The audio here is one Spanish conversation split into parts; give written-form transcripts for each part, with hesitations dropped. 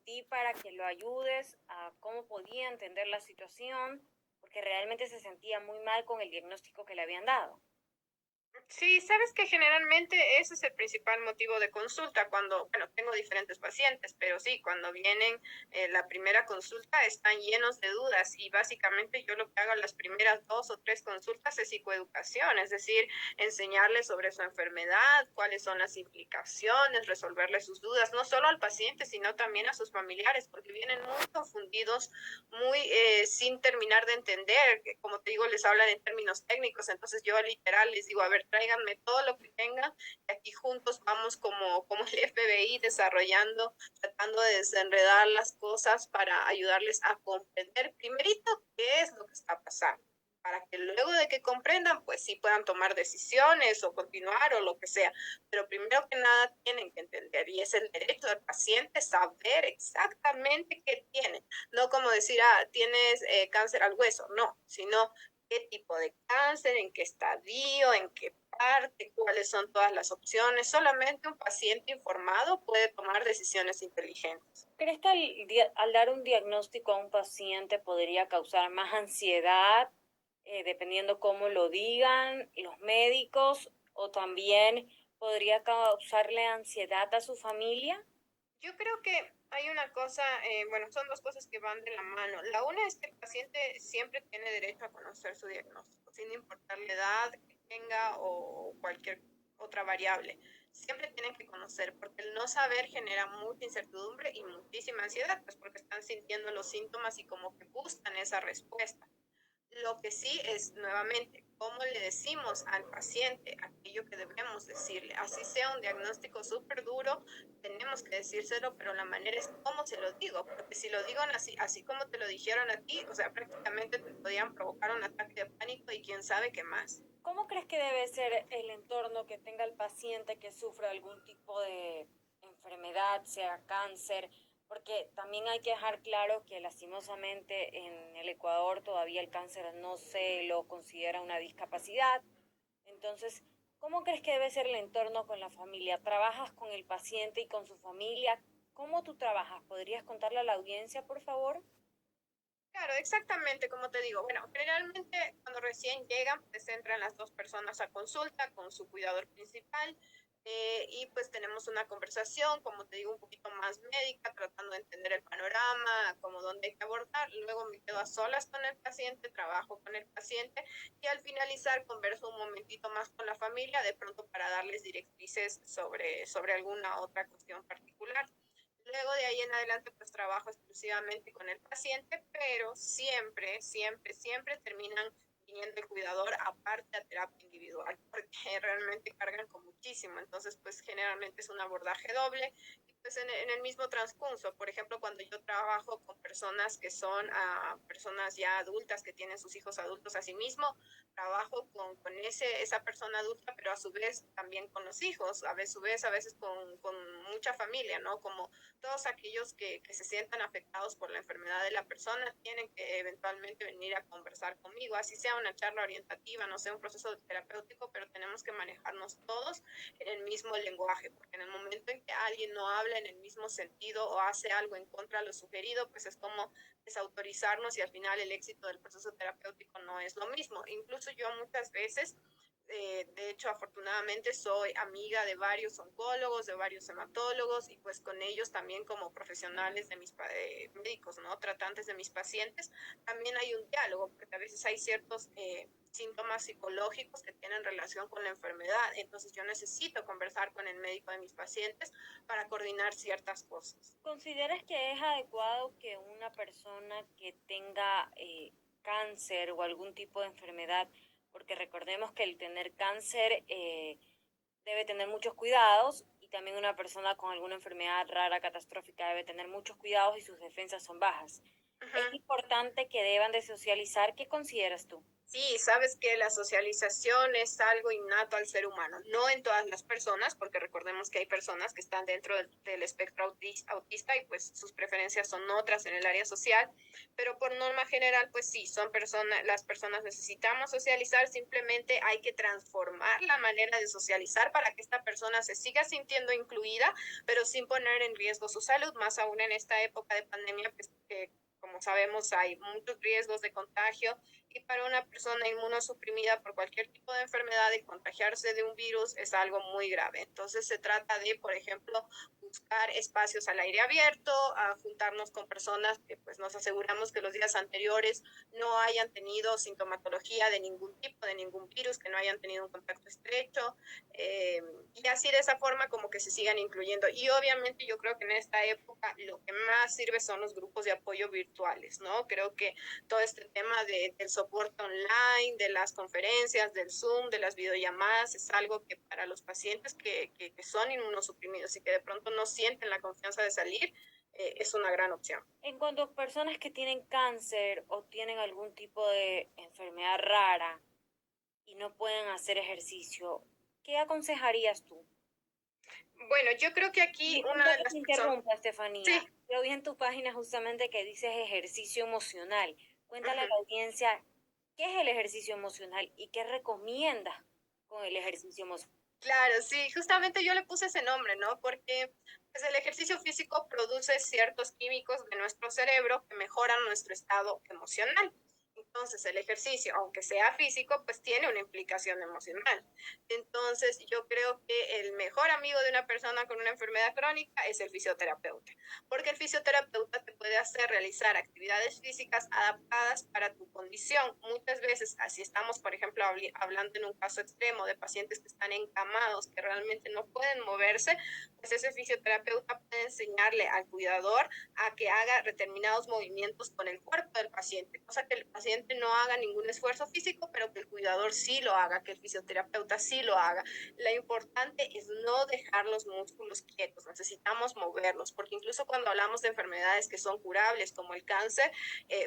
ti para que lo ayudes a cómo podía entender la situación, porque realmente se sentía muy mal con el diagnóstico que le habían dado. Sí, sabes que generalmente ese es el principal motivo de consulta cuando, bueno, tengo diferentes pacientes, pero sí, cuando vienen la primera consulta están llenos de dudas y básicamente yo lo que hago en las primeras 2 o 3 consultas es psicoeducación, es decir, enseñarles sobre su enfermedad, cuáles son las implicaciones, resolverles sus dudas, no solo al paciente, sino también a sus familiares, porque vienen muy confundidos, muy sin terminar de entender, que, como te digo, les hablan en términos técnicos, entonces yo literal les digo, a ver, tráiganme todo lo que tengan, y aquí juntos vamos como el FBI desarrollando, tratando de desenredar las cosas para ayudarles a comprender primerito qué es lo que está pasando, para que luego de que comprendan, pues sí puedan tomar decisiones o continuar o lo que sea. Pero primero que nada tienen que entender, y es el derecho del paciente saber exactamente qué tiene. No como decir, tienes cáncer al hueso, no, sino qué tipo de cáncer, en qué estadio, en qué parte, cuáles son todas las opciones. Solamente un paciente informado puede tomar decisiones inteligentes. ¿Crees que al dar un diagnóstico a un paciente podría causar más ansiedad, dependiendo cómo lo digan los médicos, o también podría causarle ansiedad a su familia? Yo creo que hay una cosa, bueno, son 2 cosas que van de la mano. La una es que el paciente siempre tiene derecho a conocer su diagnóstico, sin importar la edad que tenga o cualquier otra variable. Siempre tienen que conocer, porque el no saber genera mucha incertidumbre y muchísima ansiedad, pues porque están sintiendo los síntomas y como que buscan esa respuesta. Lo que sí es, nuevamente, cómo le decimos al paciente aquello que debemos decirle. Así sea un diagnóstico súper duro, tenemos que decírselo, pero la manera es cómo se lo digo, porque si lo digo así como te lo dijeron a ti, o sea, prácticamente te podían provocar un ataque de pánico y quién sabe qué más. ¿Cómo crees que debe ser el entorno que tenga el paciente que sufre algún tipo de enfermedad, sea cáncer? Porque también hay que dejar claro que lastimosamente en el Ecuador todavía el cáncer no se lo considera una discapacidad. Entonces, ¿cómo crees que debe ser el entorno con la familia? ¿Trabajas con el paciente y con su familia? ¿Cómo tú trabajas? ¿Podrías contarle a la audiencia, por favor? Claro, exactamente, como te digo. Bueno, generalmente cuando recién llegan, pues entran las 2 personas a consulta con su cuidador principal, y pues tenemos una conversación, como te digo, un poquito más médica, tratando de entender el panorama, como dónde hay que abordar. Luego me quedo a solas con el paciente, trabajo con el paciente y al finalizar converso un momentito más con la familia, de pronto para darles directrices sobre alguna otra cuestión particular. Luego de ahí en adelante, pues trabajo exclusivamente con el paciente, pero siempre, siempre, siempre terminan viniendo el cuidador aparte a terapia individual, porque realmente cargan con muchísimo. Entonces, pues generalmente es un abordaje doble. Y pues en el mismo transcurso, por ejemplo, cuando yo trabajo con personas que son personas ya adultas, que tienen sus hijos adultos a sí mismo, trabajo con esa persona adulta, pero a su vez también con los hijos, a veces con mucha familia, ¿no? Como todos aquellos que se sientan afectados por la enfermedad de la persona tienen que eventualmente venir a conversar conmigo, así sea una charla orientativa, no sea un proceso terapéutico, pero tenemos que manejarnos todos en el mismo lenguaje, porque en el momento en que alguien no habla en el mismo sentido o hace algo en contra de lo sugerido, pues es como desautorizarnos y al final el éxito del proceso terapéutico no es lo mismo. Incluso yo muchas veces de hecho, afortunadamente soy amiga de varios oncólogos, de varios hematólogos y pues con ellos también como profesionales de mis médicos, ¿no? Tratantes de mis pacientes, también hay un diálogo, porque a veces hay ciertos síntomas psicológicos que tienen relación con la enfermedad. Entonces yo necesito conversar con el médico de mis pacientes para coordinar ciertas cosas. ¿Consideras que es adecuado que una persona que tenga cáncer o algún tipo de enfermedad, porque recordemos que el tener cáncer debe tener muchos cuidados, y también una persona con alguna enfermedad rara, catastrófica, debe tener muchos cuidados y sus defensas son bajas? Es Ujú. importante que deban de socializar. ¿Qué consideras tú? Sí, sabes que la socialización es algo innato al ser humano, no en todas las personas, porque recordemos que hay personas que están dentro del espectro autista y pues sus preferencias son otras en el área social, pero por norma general, pues sí, son personas, las personas necesitamos socializar, simplemente hay que transformar la manera de socializar para que esta persona se siga sintiendo incluida, pero sin poner en riesgo su salud, más aún en esta época de pandemia, pues que como sabemos hay muchos riesgos de contagio y para una persona inmunosuprimida por cualquier tipo de enfermedad y contagiarse de un virus es algo muy grave. Entonces se trata de, por ejemplo, buscar espacios al aire abierto, a juntarnos con personas que pues nos aseguramos que los días anteriores no hayan tenido sintomatología de ningún tipo, de ningún virus, que no hayan tenido un contacto estrecho, y así de esa forma como que se sigan incluyendo. Y obviamente yo creo que en esta época lo que más sirve son los grupos de apoyo virtuales, ¿no? Creo que todo este tema del soporte online, de las conferencias, del Zoom, de las videollamadas, es algo que para los pacientes que son inmunosuprimidos y que de pronto no sienten la confianza de salir, es una gran opción. En cuanto a personas que tienen cáncer o tienen algún tipo de enfermedad rara y no pueden hacer ejercicio, ¿qué aconsejarías tú? Bueno, yo creo que aquí una Disculpa de que las te personas... interrumpa, Estefanía. Sí. Yo vi en tu página justamente que dices ejercicio emocional. Cuéntale a Uh-huh. la audiencia qué es el ejercicio emocional y qué recomiendas con el ejercicio emocional. Claro, sí, justamente yo le puse ese nombre, ¿no? Porque pues, el ejercicio físico produce ciertos químicos de nuestro cerebro que mejoran nuestro estado emocional. Entonces, el ejercicio, aunque sea físico, pues tiene una implicación emocional. Entonces, yo creo que el mejor amigo de una persona con una enfermedad crónica es el fisioterapeuta, porque el fisioterapeuta te puede hacer realizar actividades físicas adaptadas para tu condición. Muchas veces, así estamos, por ejemplo, hablando en un caso extremo de pacientes que están encamados, que realmente no pueden moverse, pues ese fisioterapeuta puede enseñarle al cuidador a que haga determinados movimientos con el cuerpo del paciente, cosa que el paciente no haga ningún esfuerzo físico, pero que el cuidador sí lo haga, que el fisioterapeuta sí lo haga. Lo importante es no dejar los músculos quietos, necesitamos moverlos, porque incluso cuando hablamos de enfermedades que son curables, como el cáncer,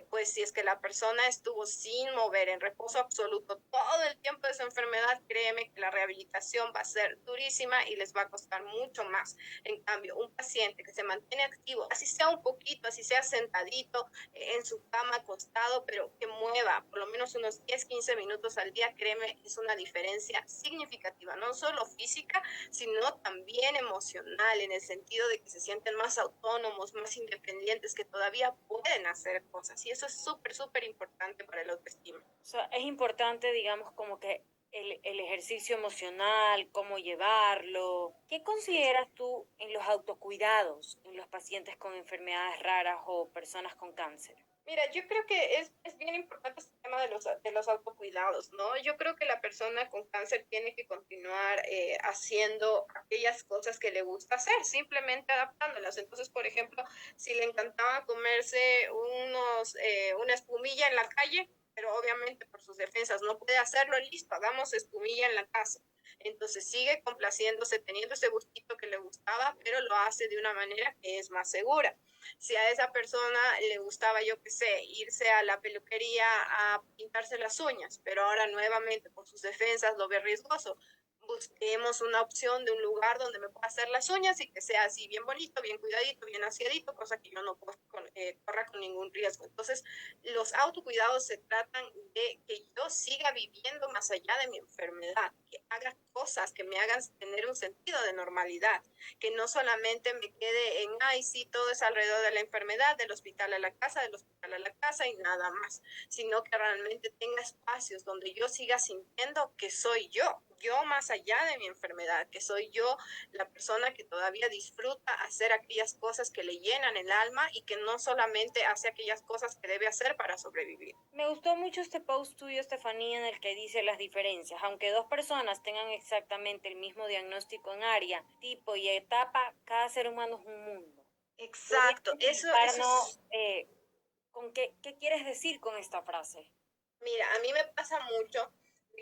pues si es que la persona estuvo sin mover, en reposo absoluto todo el tiempo de su enfermedad, créeme que la rehabilitación va a ser durísima y les va a costar mucho más. En cambio, un paciente que se mantiene activo, así sea un poquito, así sea sentadito, en su cama, acostado, pero que mueva por lo menos unos 10, 15 minutos al día, créeme, es una diferencia significativa, no solo física, sino también emocional, en el sentido de que se sienten más autónomos, más independientes, que todavía pueden hacer cosas. Y eso es súper, súper importante para el autoestima. O sea, es importante, digamos, como que el ejercicio emocional, cómo llevarlo. ¿Qué consideras tú en los autocuidados en los pacientes con enfermedades raras o personas con cáncer? Mira, yo creo que es bien importante este tema de los autocuidados, ¿no? Yo creo que la persona con cáncer tiene que continuar haciendo aquellas cosas que le gusta hacer, simplemente adaptándolas. Entonces, por ejemplo, si le encantaba comerse una espumilla en la calle, pero obviamente por sus defensas no puede hacerlo, listo, hagamos espumilla en la casa. Entonces sigue complaciéndose, teniendo ese gustito que le gustaba, pero lo hace de una manera que es más segura. Si a esa persona le gustaba, yo qué sé, irse a la peluquería a pintarse las uñas, pero ahora nuevamente por sus defensas lo ve riesgoso, busquemos una opción de un lugar donde me pueda hacer las uñas y que sea así bien bonito, bien cuidadito, bien aseadito, cosa que yo no corra con ningún riesgo. Entonces, los autocuidados se tratan de que yo siga viviendo más allá de mi enfermedad, que haga cosas que me hagan tener un sentido de normalidad, que no solamente me quede en, ay, sí, todo es alrededor de la enfermedad, del hospital a la casa, del hospital a la casa y nada más, sino que realmente tenga espacios donde yo siga sintiendo que soy yo más allá de mi enfermedad, que soy yo la persona que todavía disfruta hacer aquellas cosas que le llenan el alma y que no solamente hace aquellas cosas que debe hacer para sobrevivir. Me gustó mucho este post tuyo, Estefanía, en el que dice las diferencias. Aunque dos personas tengan exactamente el mismo diagnóstico en área, tipo y etapa, cada ser humano es un mundo. ¿Podrías Exacto, eso explicarnos es. con qué quieres decir con esta frase? Mira, a mí me pasa mucho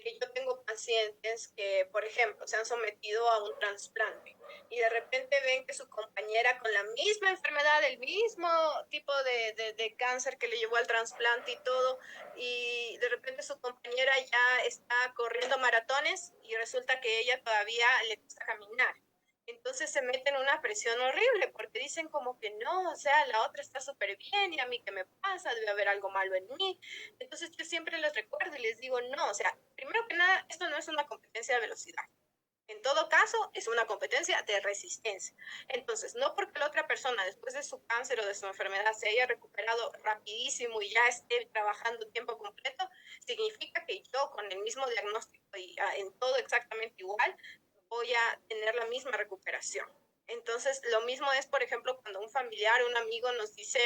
que yo tengo pacientes que, por ejemplo, se han sometido a un trasplante. y de repente ven que su compañera con la misma enfermedad, el mismo tipo de cáncer que le llevó al trasplante y todo, y de repente su compañera ya está corriendo maratones y resulta que ella todavía le cuesta caminar. Entonces se meten en una presión horrible porque dicen como que no, o sea, la otra está súper bien y a mí qué me pasa, debe haber algo malo en mí. Entonces yo siempre les recuerdo y les digo, no, o sea, primero que nada, esto no es una competencia de velocidad. En todo caso, es una competencia de resistencia. Entonces, no porque la otra persona después de su cáncer o de su enfermedad se haya recuperado rapidísimo y ya esté trabajando tiempo completo, significa que yo con el mismo diagnóstico y en todo exactamente igual, voy a tener la misma recuperación. Entonces, lo mismo es, por ejemplo, cuando un familiar o un amigo nos dice,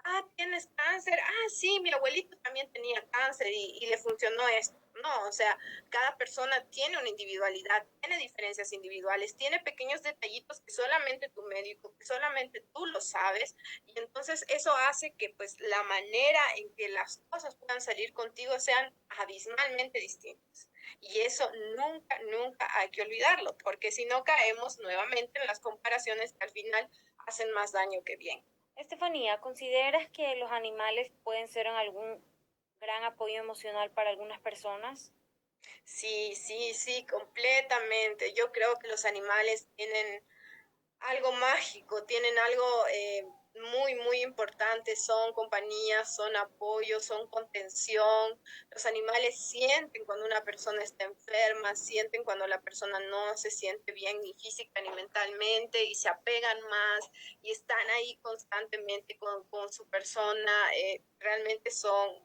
ah, tienes cáncer, ah, sí, mi abuelito también tenía cáncer y le funcionó esto. No, o sea, cada persona tiene una individualidad, tiene diferencias individuales, tiene pequeños detallitos que solamente tu médico, que solamente tú lo sabes, y entonces eso hace que pues la manera en que las cosas puedan salir contigo sean abismalmente distintas. Y eso nunca, nunca hay que olvidarlo, porque si no caemos nuevamente en las comparaciones que al final hacen más daño que bien. Estefanía, ¿consideras que los animales pueden ser en algún gran apoyo emocional para algunas personas? Sí, sí, sí, completamente. Yo creo que los animales tienen algo mágico, tienen algo muy, muy importante, son compañía, son apoyo, son contención. Los animales sienten cuando una persona está enferma, sienten cuando la persona no se siente bien ni física ni mentalmente y se apegan más y están ahí constantemente con su persona. Realmente son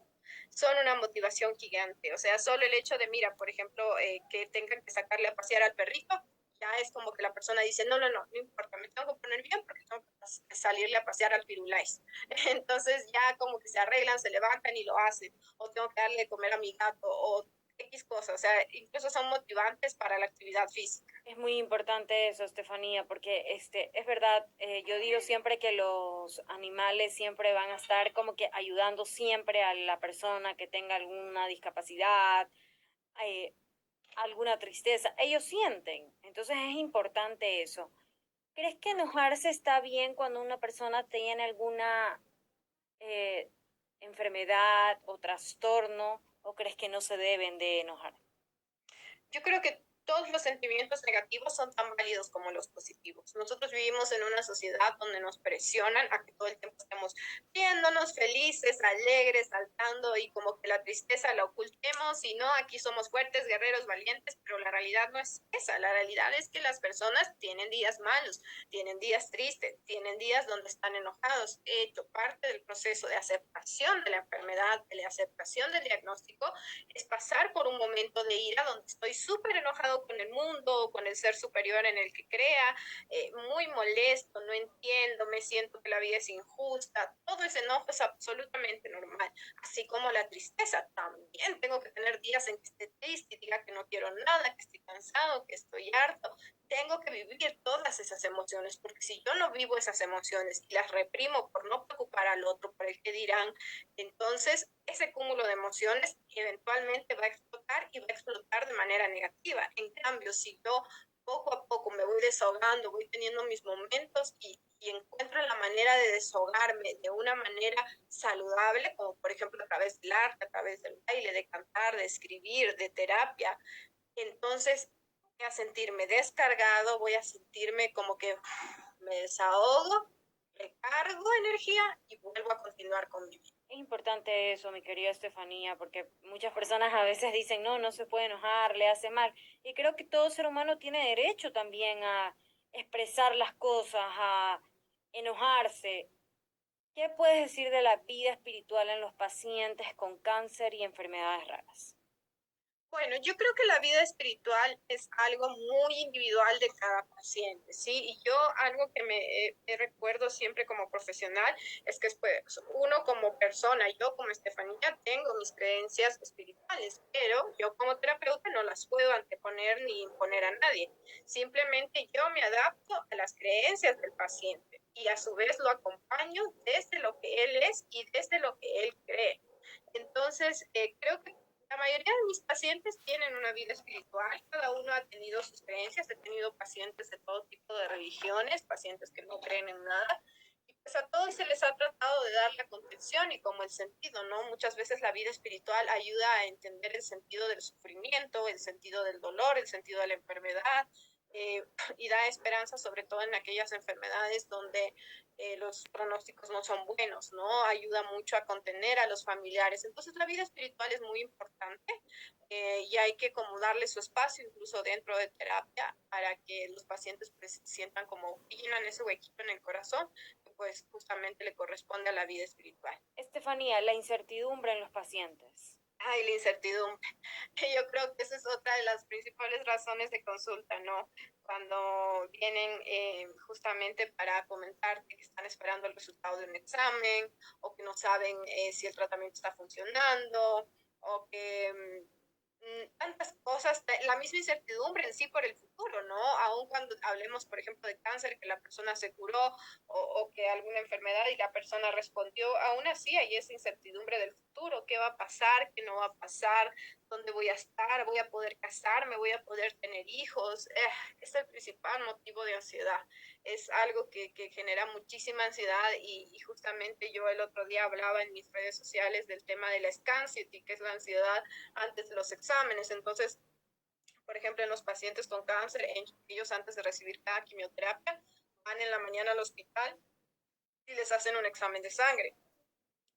una motivación gigante. O sea, solo el hecho de, mira, por ejemplo, que tengan que sacarle a pasear al perrito, ya es como que la persona dice, no, no, no, no importa, me tengo que poner bien porque tengo que salirle a pasear al pirulais. Entonces ya como que se arreglan, se levantan y lo hacen, o tengo que darle de comer a mi gato, o X cosas, o sea, incluso son motivantes para la actividad física. Es muy importante eso, Estefanía, porque es verdad, yo digo siempre que los animales siempre van a estar como que ayudando siempre a la persona que tenga alguna discapacidad, eh, alguna tristeza. Ellos sienten, entonces es importante eso. ¿Crees que enojarse está bien cuando una persona tiene alguna eh, enfermedad o trastorno, o crees que no se deben de enojar? Yo creo que todos los sentimientos negativos son tan válidos como los positivos. Nosotros vivimos en una sociedad donde nos presionan a que todo el tiempo estemos viéndonos felices, alegres, saltando y como que la tristeza la ocultemos y no, aquí somos fuertes, guerreros, valientes, pero la realidad no es esa. La realidad es que las personas tienen días malos, tienen días tristes, tienen días donde están enojados. De hecho, parte del proceso de aceptación de la enfermedad, de la aceptación del diagnóstico, es pasar por un momento de ira donde estoy súper enojado con el mundo, con el ser superior en el que crea, muy molesto, no entiendo, me siento que la vida es injusta. Todo ese enojo es absolutamente normal, así como la tristeza. También tengo que tener días en que esté triste y diga que no quiero nada, que estoy cansado, que estoy harto. Tengo que vivir todas esas emociones, porque si yo no vivo esas emociones y las reprimo por no preocupar al otro, por el que dirán, entonces ese cúmulo de emociones eventualmente va a explotar y va a explotar de manera negativa. En cambio, si yo poco a poco me voy desahogando, voy teniendo mis momentos y encuentro la manera de desahogarme de una manera saludable, como por ejemplo a través del arte, a través del baile, de cantar, de escribir, de terapia, entonces voy a sentirme descargado, voy a sentirme como que me desahogo, recargo energía y vuelvo a continuar con mi vida. Es importante eso, mi querida Estefanía, porque muchas personas a veces dicen, no, no se puede enojar, le hace mal. Y creo que todo ser humano tiene derecho también a expresar las cosas, a enojarse. ¿Qué puedes decir de la vida espiritual en los pacientes con cáncer y enfermedades raras? Bueno, yo creo que la vida espiritual es algo muy individual de cada paciente, ¿sí? Y yo algo que me recuerdo siempre como profesional es que pues, uno como persona, yo como Estefanía, tengo mis creencias espirituales, pero yo como terapeuta no las puedo anteponer ni imponer a nadie. Simplemente yo me adapto a las creencias del paciente y a su vez lo acompaño desde lo que él es y desde lo que él cree. Entonces, creo que La mayoría de mis pacientes tienen una vida espiritual, cada uno ha tenido sus creencias, he tenido pacientes de todo tipo de religiones, pacientes que no creen en nada, y pues a todos se les ha tratado de dar la contención y como el sentido, ¿no? Muchas veces la vida espiritual ayuda a entender el sentido del sufrimiento, el sentido del dolor, el sentido de la enfermedad, eh, y da esperanza sobre todo en aquellas enfermedades donde los pronósticos no son buenos, ¿no? Ayuda mucho a contener a los familiares. Entonces la vida espiritual es muy importante y hay que como darle su espacio incluso dentro de terapia para que los pacientes pues sientan como que llenan ese huequito en el corazón que pues justamente le corresponde a la vida espiritual. Estefanía, la incertidumbre en los pacientes. Ay, la incertidumbre. Yo creo que esa es otra de las principales razones de consulta, ¿no? Cuando vienen justamente para comentarte que están esperando el resultado de un examen o que no saben si el tratamiento está funcionando o que tantas cosas, la misma incertidumbre en sí por el futuro, ¿no? Aun cuando hablemos, por ejemplo, de cáncer, que la persona se curó o que alguna enfermedad y la persona respondió, aún así hay esa incertidumbre del futuro, qué va a pasar, qué no va a pasar, dónde voy a estar, voy a poder casarme, voy a poder tener hijos, es el principal motivo de ansiedad, es algo que genera muchísima ansiedad y justamente yo el otro día hablaba en mis redes sociales del tema de la scarcity, que es la ansiedad antes de los exámenes. Entonces, por ejemplo, en los pacientes con cáncer, ellos antes de recibir cada quimioterapia van en la mañana al hospital y les hacen un examen de sangre.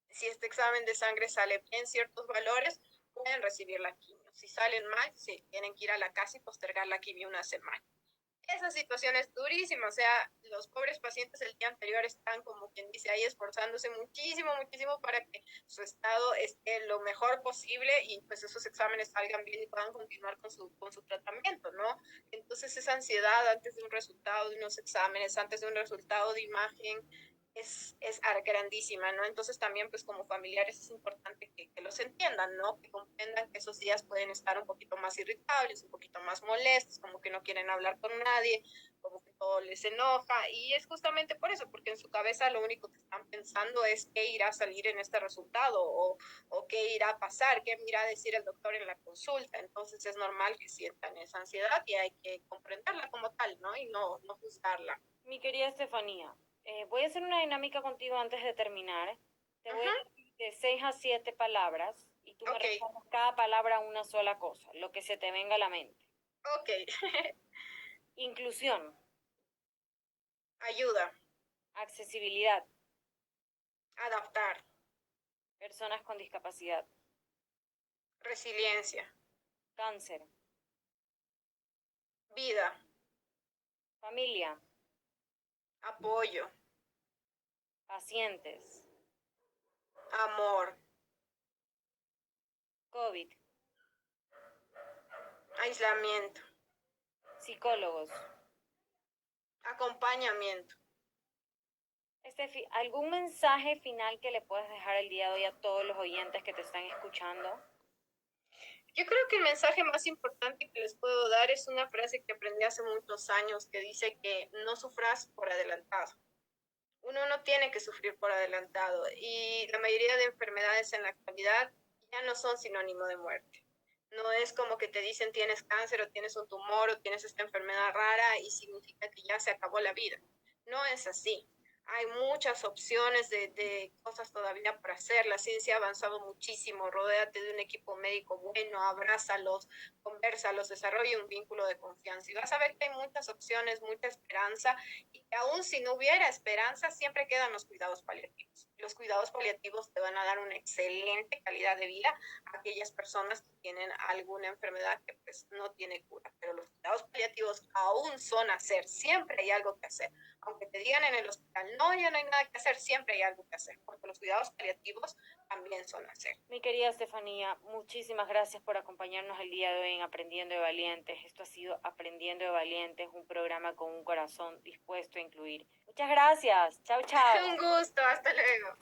Si este examen de sangre sale bien ciertos valores, pueden recibir la quimio. Si salen mal, sí, tienen que ir a la casa y postergar la quimio una semana. Esa situación es durísima, o sea, los pobres pacientes el día anterior están como quien dice ahí esforzándose muchísimo, muchísimo para que su estado esté lo mejor posible y pues esos exámenes salgan bien y puedan continuar con su tratamiento, ¿no? Entonces esa ansiedad antes de un resultado de unos exámenes, antes de un resultado de imagen, es grandísima, ¿no? Entonces también pues como familiares es importante que los entiendan, ¿no? Que comprendan que esos días pueden estar un poquito más irritables, un poquito más molestos, como que no quieren hablar con nadie, como que todo les enoja y es justamente por eso, porque en su cabeza lo único que están pensando es qué irá a salir en este resultado o qué irá a pasar, qué irá a decir el doctor en la consulta. Entonces es normal que sientan esa ansiedad y hay que comprenderla como tal, ¿no? Y no juzgarla. Mi querida Estefanía, voy a hacer una dinámica contigo antes de terminar. Te voy a Uh-huh. decir de 6 a 7 palabras y tú me Ok, respondes cada palabra una sola cosa, lo que se te venga a la mente. ok. Inclusión, Ayuda, accesibilidad, adaptar, personas con discapacidad, resiliencia, cáncer, vida, familia, apoyo, pacientes, amor, COVID, aislamiento, psicólogos. acompañamiento. Estefi, ¿algún mensaje final que le puedas dejar el día de hoy a todos los oyentes que te están escuchando? Yo creo que el mensaje más importante que les puedo dar es una frase que aprendí hace muchos años que dice que no sufras por adelantado. Uno no tiene que sufrir por adelantado y la mayoría de enfermedades en la actualidad ya no son sinónimo de muerte. No es como que te dicen tienes cáncer o tienes un tumor o tienes esta enfermedad rara y significa que ya se acabó la vida. No es así. Hay muchas opciones de cosas todavía por hacer. La ciencia ha avanzado muchísimo. Rodéate de un equipo médico bueno, abrázalos, conversalos, desarrolla un vínculo de confianza. Y vas a ver que hay muchas opciones, mucha esperanza y que aún si no hubiera esperanza, siempre quedan los cuidados paliativos. Los cuidados paliativos te van a dar una excelente calidad de vida a aquellas personas que tienen alguna enfermedad que pues no tiene cura. Pero los cuidados paliativos aún son hacer, siempre hay algo que hacer. Aunque te digan en el hospital, no, ya no hay nada que hacer, siempre hay algo que hacer, porque los cuidados paliativos también son hacer. Mi querida Estefanía, muchísimas gracias por acompañarnos el día de hoy en Aprendiendo de Valientes. Esto ha sido Aprendiendo de Valientes, un programa con un corazón dispuesto a incluir. Muchas gracias. Chao, chao. Un gusto, hasta luego.